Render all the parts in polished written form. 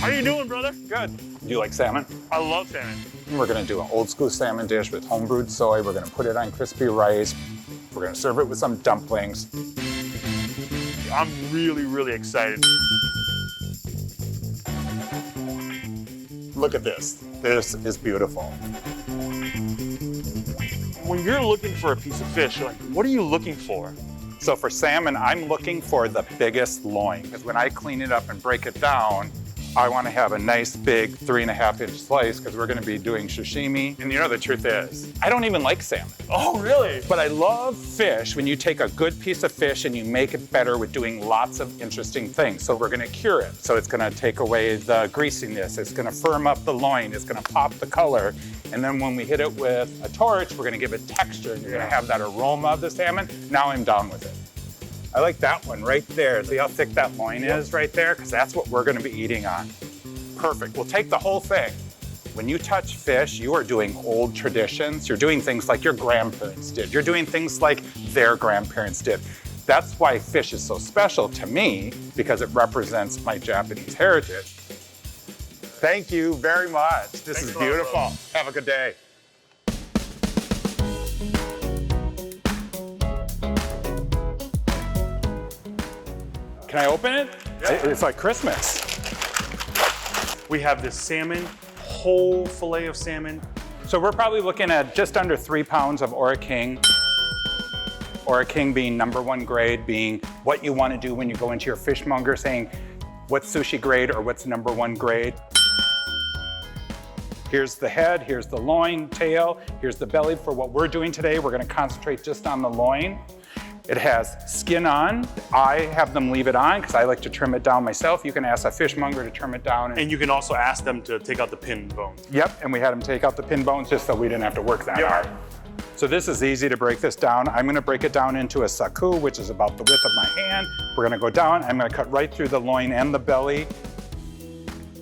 How you doing, brother? Good. Do you like salmon? I love salmon. We're gonna do an old school salmon dish with homebrewed soy. We're gonna put it on crispy rice. We're gonna serve it with some dumplings. I'm really, really excited. Look at this. This is beautiful. When you're looking for a piece of fish, you're like, what are you looking for? So for salmon, I'm looking for the biggest loin, because when I clean it up and break it down, I want to have a nice big 3.5-inch slice, because we're going to be doing sashimi. And you know, the truth is, I don't even like salmon. Oh, really? But I love fish when you take a good piece of fish and you make it better with doing lots of interesting things. So we're going to cure it. So it's going to take away the greasiness. It's going to firm up the loin. It's going to pop the color. And then when we hit it with a torch, we're going to give it texture, and you're going to have that aroma of the salmon. Now I'm down with it. I like that one right there. See how thick that loin is right there? Because that's what we're going to be eating on. Perfect. We'll take the whole thing. When you touch fish, you are doing old traditions. You're doing things like your grandparents did. You're doing things like their grandparents did. That's why fish is so special to me, because it represents my Japanese heritage. Thank you very much. This is beautiful. Have a good day. Can I open it? Yeah. It's like Christmas. We have this salmon, whole fillet of salmon. So we're probably looking at just under 3 pounds of Ora King. Ora King being #1 grade, being what you want to do when you go into your fishmonger saying, what's sushi grade or what's #1 grade? Here's the head, here's the loin, tail, here's the belly. For what we're doing today, we're going to concentrate just on the loin. It has skin on. I have them leave it on because I like to trim it down myself. You can ask a fishmonger to trim it down. And you can also ask them to take out the pin bones. Yep, and we had them take out the pin bones just so we didn't have to work that hard. So this is easy to break this down. I'm going to break it down into a saku, which is about the width of my hand. We're going to go down. I'm going to cut right through the loin and the belly.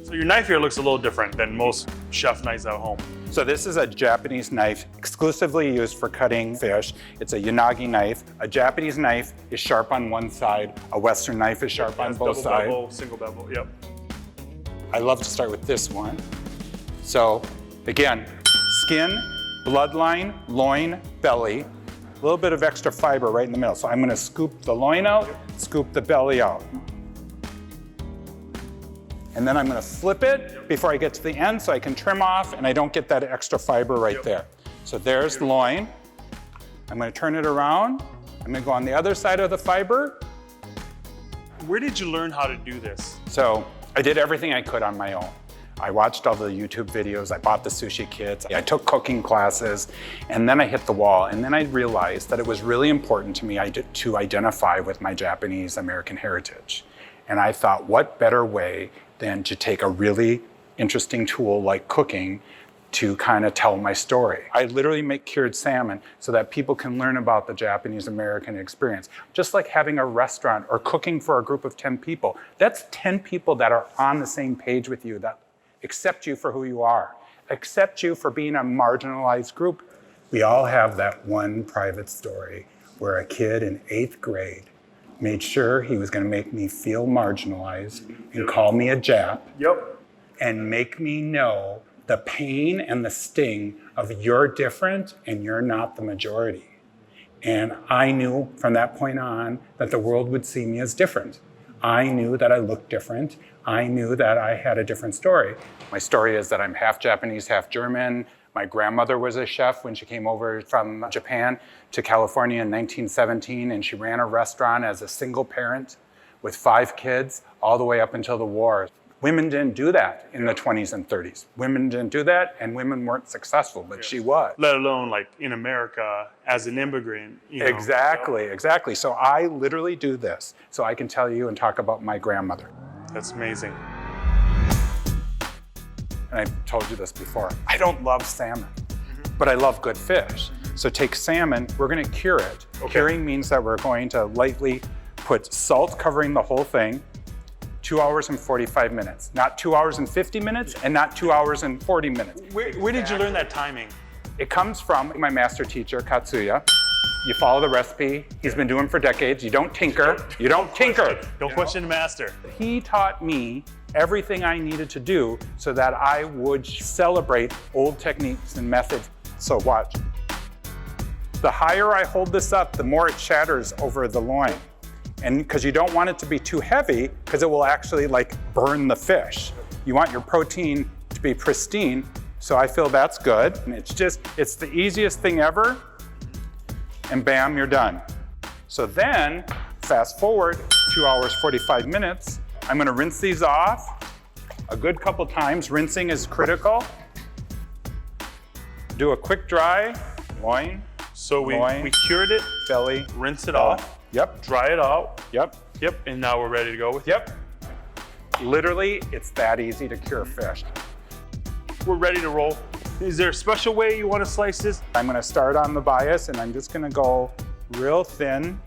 So your knife here looks a little different than most chef knives at home. So this is a Japanese knife exclusively used for cutting fish. It's a yanagi knife. A Japanese knife is sharp on one side. A Western knife is sharp on both sides. Double bevel, single bevel, yep. I love to start with this one. So again, skin, bloodline, loin, belly, a little bit of extra fiber right in the middle. So I'm going to scoop the loin out, scoop the belly out. And then I'm going to flip it before I get to the end so I can trim off and I don't get that extra fiber right there. So there's the loin. I'm going to turn it around. I'm going to go on the other side of the fiber. Where did you learn how to do this? So I did everything I could on my own. I watched all the YouTube videos. I bought the sushi kits. I took cooking classes, and then I hit the wall. And then I realized that it was really important to me to identify with my Japanese American heritage. And I thought, what better way than to take a really interesting tool like cooking to kind of tell my story. I literally make cured salmon so that people can learn about the Japanese American experience. Just like having a restaurant or cooking for a group of 10 people. That's 10 people that are on the same page with you, that accept you for who you are, accept you for being a marginalized group. We all have that one private story where a kid in 8th grade made sure he was going to make me feel marginalized and call me a Jap and make me know the pain and the sting of you're different and you're not the majority. And I knew from that point on that the world would see me as different. I knew that I looked different. I knew that I had a different story. My story is that I'm half Japanese, half German. My grandmother was a chef when she came over from Japan to California in 1917, and she ran a restaurant as a single parent with 5 kids all the way up until the war. Women didn't do that in the 20s and 30s. Women didn't do that, and women weren't successful, but she was. Let alone like in America as an immigrant. You know? Exactly. So I literally do this so I can tell you and talk about my grandmother. That's amazing. And I told you this before, I don't love salmon, but I love good fish. So take salmon, we're gonna cure it. Okay. Curing means that we're going to lightly put salt covering the whole thing, 2 hours and 45 minutes. Not 2 hours and 50 minutes and not 2 hours and 40 minutes. Where did you learn that timing? It comes from my master teacher, Katsuya. You follow the recipe. He's been doing it for decades. You don't tinker. You don't tinker. Don't question the master. He taught me everything I needed to do so that I would celebrate old techniques and methods. So watch. The higher I hold this up, the more it shatters over the loin. And because you don't want it to be too heavy, because it will actually like burn the fish. You want your protein to be pristine. So I feel that's good. And it's the easiest thing ever. And bam, you're done. So then, fast forward 2 hours, 45 minutes. I'm gonna rinse these off a good couple times. Rinsing is critical. Do a quick dry, loin. So we cured it, belly, rinse it off. Yep. Dry it out. Yep. Yep, and now we're ready to go with it. Yep. Literally, it's that easy to cure fish. We're ready to roll. Is there a special way you want to slice this? I'm gonna start on the bias and I'm just gonna go real thin.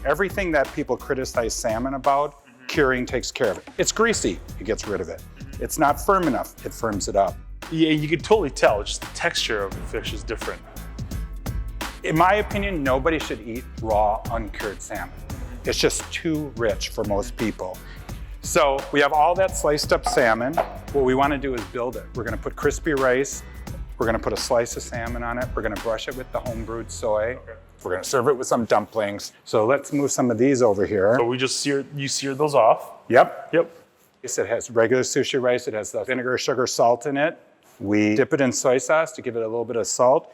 Everything that people criticize salmon about, curing takes care of it. It's greasy, it gets rid of it. It's not firm enough, it firms it up. Yeah, you can totally tell, just the texture of the fish is different. In my opinion, nobody should eat raw, uncured salmon. It's just too rich for most people. So we have all that sliced up salmon. What we want to do is build it. We're going to put crispy rice. We're going to put a slice of salmon on it. We're going to brush it with the home-brewed soy. Okay. We're going to serve it with some dumplings. So let's move some of these over here. So we just you seared those off? Yep. Yep. It has regular sushi rice. It has the vinegar, sugar, salt in it. We dip it in soy sauce to give it a little bit of salt.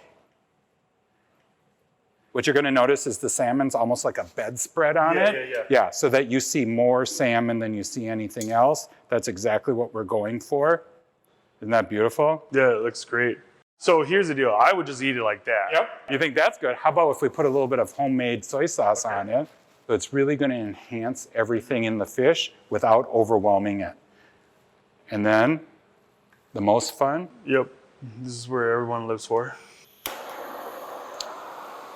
What you're gonna notice is the salmon's almost like a bedspread on it. Yeah, so that you see more salmon than you see anything else. That's exactly what we're going for. Isn't that beautiful? Yeah, it looks great. So here's the deal. I would just eat it like that. Yep. You think that's good? How about if we put a little bit of homemade soy sauce on it? So it's really gonna enhance everything in the fish without overwhelming it. And then, the most fun. Yep, this is where everyone lives for.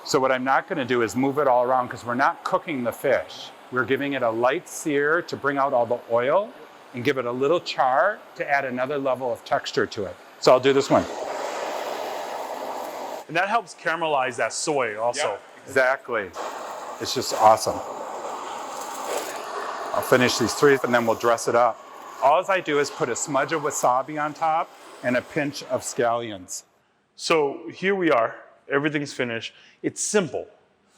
So what I'm not gonna do is move it all around because we're not cooking the fish. We're giving it a light sear to bring out all the oil and give it a little char to add another level of texture to it. So I'll do this one. And that helps caramelize that soy also. Yep, exactly. It's just awesome. I'll finish these 3 and then we'll dress it up. All I do is put a smudge of wasabi on top and a pinch of scallions. So here we are. Everything's finished. It's simple.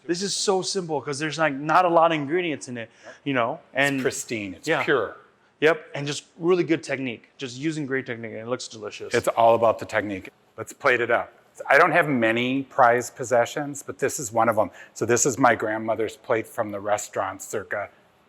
This is so simple because there's like not a lot of ingredients in it, you know. And it's pristine. It's pure. Yep, and just really good technique. Just using great technique, and it looks delicious. It's all about the technique. Let's plate it up. I don't have many prized possessions, but this is one of them. So this is my grandmother's plate from the restaurant circa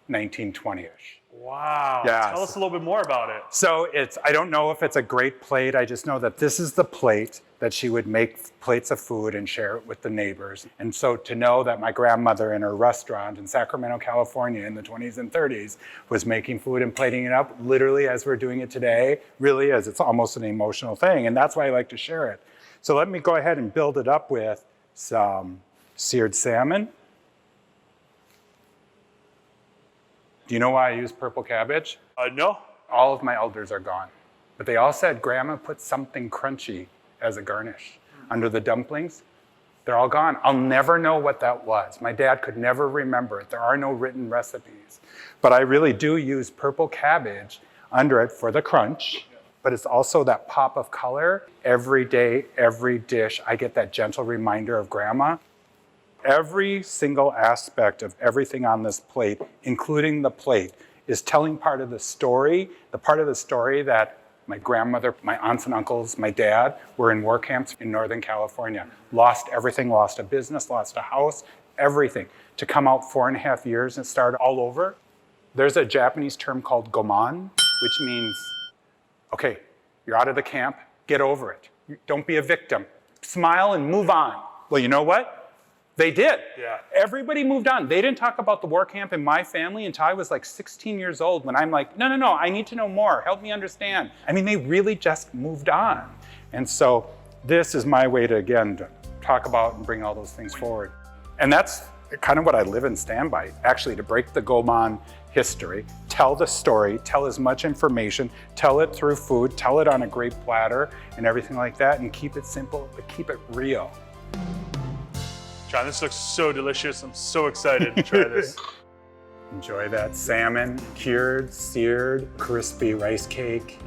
1920-ish. Wow. Yeah. Tell us a little bit more about it. So I don't know if it's a great plate. I just know that this is the plate that she would make plates of food and share it with the neighbors. And so to know that my grandmother in her restaurant in Sacramento, California in the 20s and 30s was making food and plating it up literally as we're doing it today really is. It's almost an emotional thing. And that's why I like to share it. So let me go ahead and build it up with some seared salmon. Do you know why I use purple cabbage? No. All of my elders are gone. But they all said, Grandma put something crunchy as a garnish under the dumplings. They're all gone. I'll never know what that was. My dad could never remember it. There are no written recipes. But I really do use purple cabbage under it for the crunch. But it's also that pop of color. Every day, every dish, I get that gentle reminder of Grandma. Every single aspect of everything on this plate, including the plate, is telling part of the story, the part of the story that my grandmother, my aunts and uncles, my dad were in war camps in Northern California. Lost everything, lost a business, lost a house, everything. To come out 4.5 years and start all over. There's a Japanese term called goman, which means, okay, you're out of the camp, get over it. Don't be a victim. Smile and move on. Well, you know what? They did. Yeah. Everybody moved on. They didn't talk about the war camp in my family until I was like 16 years old when I'm like, no, I need to know more. Help me understand. I mean, they really just moved on. And so this is my way to, again, to talk about and bring all those things forward. And that's kind of what I live and stand by, actually, to break the Goman history, tell the story, tell as much information, tell it through food, tell it on a great platter and everything like that, and keep it simple, but keep it real. John, this looks so delicious. I'm so excited to try this. Enjoy that salmon, cured, seared, crispy rice cake.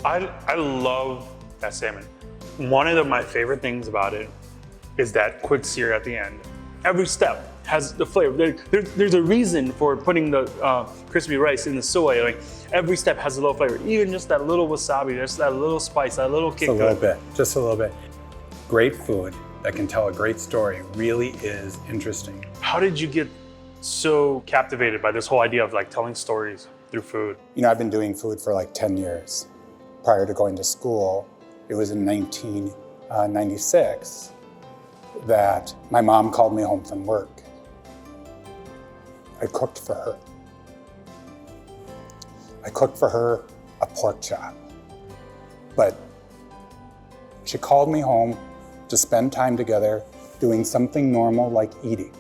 I love that salmon. One of my favorite things about it is that quick sear at the end. Every step has the flavor. There's a reason for putting the crispy rice in the soy. Like every step has a little flavor. Even just that little wasabi, just that little spice, that little kick. Just a little bit, just a little bit. Great food that can tell a great story really is interesting. How did you get so captivated by this whole idea of like telling stories through food? You know, I've been doing food for like 10 years. Prior to going to school, it was in 1996 that my mom called me home from work. I cooked for her. I cooked for her a pork chop. But she called me home to spend time together doing something normal like eating.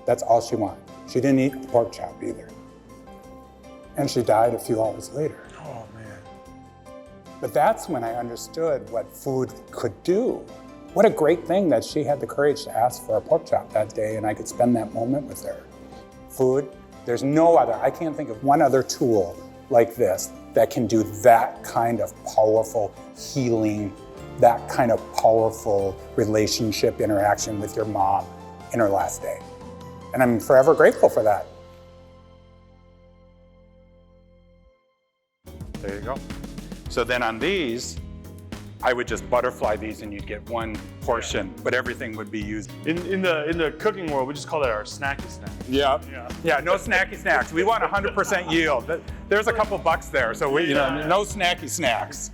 That's all she wanted. She didn't eat the pork chop either. And she died a few hours later. Oh man. But that's when I understood what food could do. What a great thing that she had the courage to ask for a pork chop that day and I could spend that moment with her. Food, there's no other, I can't think of one other tool like this that can do that kind of powerful healing, that kind of powerful relationship interaction with your mom in her last day. And I'm forever grateful for that. There you go. So then on these, I would just butterfly these and you'd get one portion, but everything would be used. In the cooking world, we just call that our snacky snack. Yeah, no snacky snacks. We want 100% yield. There's a couple bucks there, so no snacky snacks.